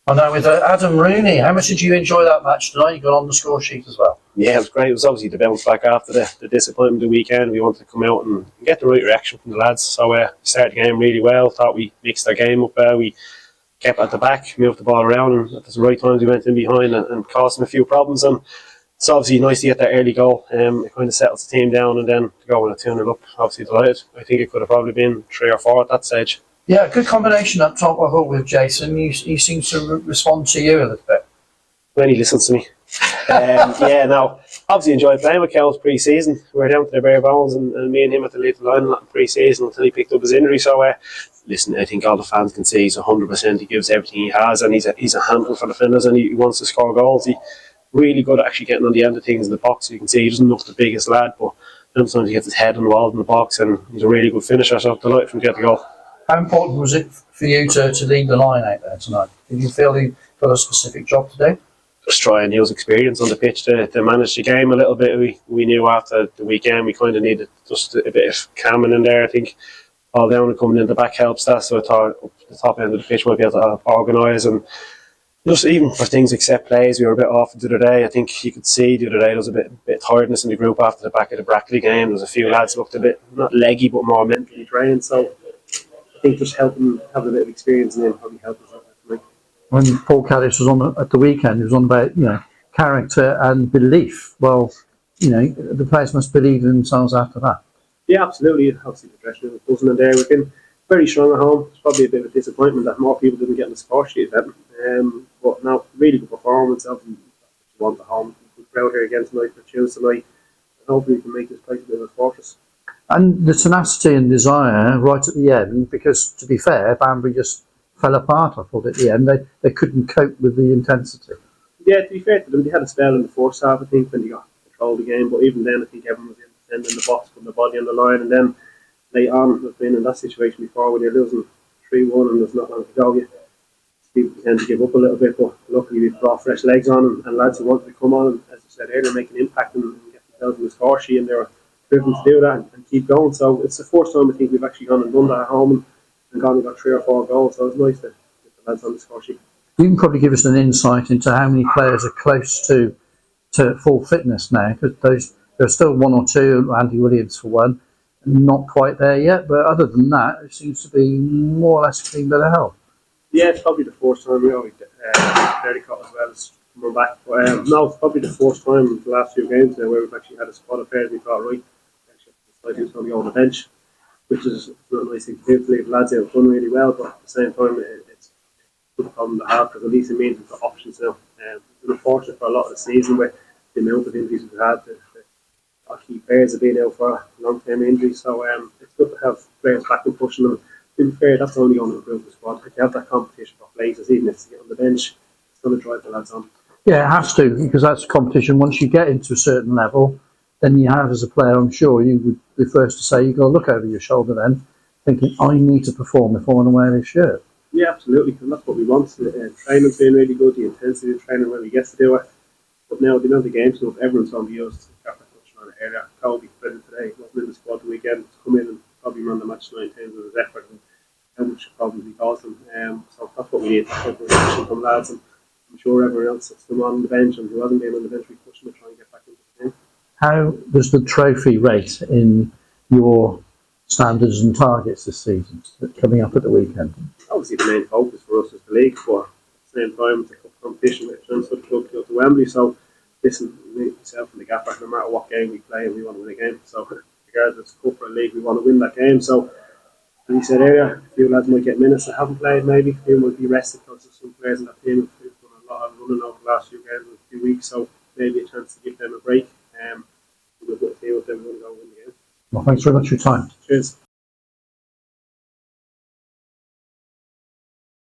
I know with Adam Rooney, how much did you enjoy that match tonight? You got on the score sheet as well. Yeah, it was great. It was obviously the bounce back after the disappointment of the weekend. We wanted to come out and get the right reaction from the lads. So we started the game really well. Thought we mixed our game up well. We kept at the back, moved the ball around, and at the right times we went in behind and caused them a few problems. And it's obviously nice to get that early goal. It kind of settles the team down, and then to go on a 2-0 up, obviously delighted. I think it could have probably been 3 or 4 at that stage. Yeah, good combination up top, I thought, with Jason. He seems to respond to you a little bit. When he listens to me. Yeah, no, obviously enjoyed playing with Kells pre-season. We were down to the bare bones, and me and him at the little line pre-season until he picked up his injury. So, listen, I think all the fans can see he's 100%. He gives everything he has, and he's a handful for the defenders, and he wants to score goals. He's really good at actually getting on the end of things in the box. You can see he doesn't look the biggest lad, but sometimes he gets his head on the wall in the box, and he's a really good finisher. So delighted from get the goal. How important was it for you to lead the line out there tonight? Did you feel you got a specific job to do? Just try and use experience on the pitch to manage the game a little bit. We knew after the weekend we kind of needed just a bit of calming in there. I think all down and coming in the back helps that. So I thought up the top end of the pitch might be able to organise, and just even for things like set plays, we were a bit off the other day. I think you could see the other day there was a bit tiredness in the group after the back of the Brackley game. There was a few lads who looked a bit not leggy but more mentally drained. So I think just having a bit of experience in him probably helped us out. When Paul Caddis was on at the weekend, he was on about character and belief. Well, the players must believe in themselves after that. Yeah, absolutely. Obviously, the dressing room was buzzing in there. We've been very strong at home. It's probably a bit of a disappointment that more people didn't get on the score sheet then. But now, really good performance. Obviously, you want the home. Good crowd here again tonight for Tuesday night. And hopefully, we can make this place a bit of a fortress. And the tenacity and desire right at the end, because to be fair, Banbury just fell apart, I thought, at the end. They couldn't cope with the intensity. Yeah, to be fair to them, they had a spell in the first half, I think, when they got control of the game. But even then, I think everyone was in the box, putting the body on the line. And then late on, we've been in that situation before where you're losing 3-1 and there's not long to go. People tend to give up a little bit, but luckily we've brought fresh legs on and lads who wanted to come on and, as I said earlier, make an impact and get themselves in the score sheet, and they were driven to do that and keep going. So it's the first time I think we've actually gone and done that at home and gone and got 3 or 4 goals. So it's nice to get the lads on the score sheet. You can probably give us an insight into how many players are close to full fitness now, because there's still 1 or 2, Andy Williams for one, not quite there yet, but other than that, it seems to be more or less clean bill of health. Yeah, it's probably the first time we always Derry Cott as well as coming back. But no, it's probably the first time in the last few games now where we've actually had a squad of players we thought, right, actually decided who's going to go on the bench, which is not a nice thing to do. To leave lads out, have done really well, but at the same time, it's a good problem to have, because at least it means we've got options now. It's been unfortunate for a lot of the season with the amount of injuries we've had. Our key players have been out for long-term injuries, so it's good to have players back and pushing them. To be fair, that's only going to improve the squad. If you have that competition for places, even if it's to get on the bench, it's going to drive the lads on. Yeah, it has to, because that's competition. Once you get into a certain level, then you have, as a player, I'm sure you would be first to say, you got to look over your shoulder then, thinking, I need to perform if I want to wear this shirt. Yeah, absolutely, and that's what we want. Training's been really good, the intensity of training when we get to do it. But now, the amount of games, so everyone's going to be used. Earlier, Colby played today, wasn't in the squad the weekend, to come in and probably run the match 9 times with his effort and how much problems he caused them. So that's what we need, from lads, and I'm sure everyone else that's them on the bench and who hasn't been on the bench, we push them to try and get back into the game. How does the trophy rate in your standards and targets this season, coming up at the weekend? Obviously the main focus for us is the league, but at the same time it's a cup competition with transfer club to go to Wembley, so listen, myself and the gaffer, no matter what game we play, we want to win a game. So regardless of cup or league, we want to win that game. So as you said earlier, a few lads might get minutes that haven't played, maybe a few might be rested because there's some players in that team who've done a lot of running over the last few games in a few weeks, so maybe a chance to give them a break. We'll see what they're going to go win the game. Well, thanks very much for your time. Cheers.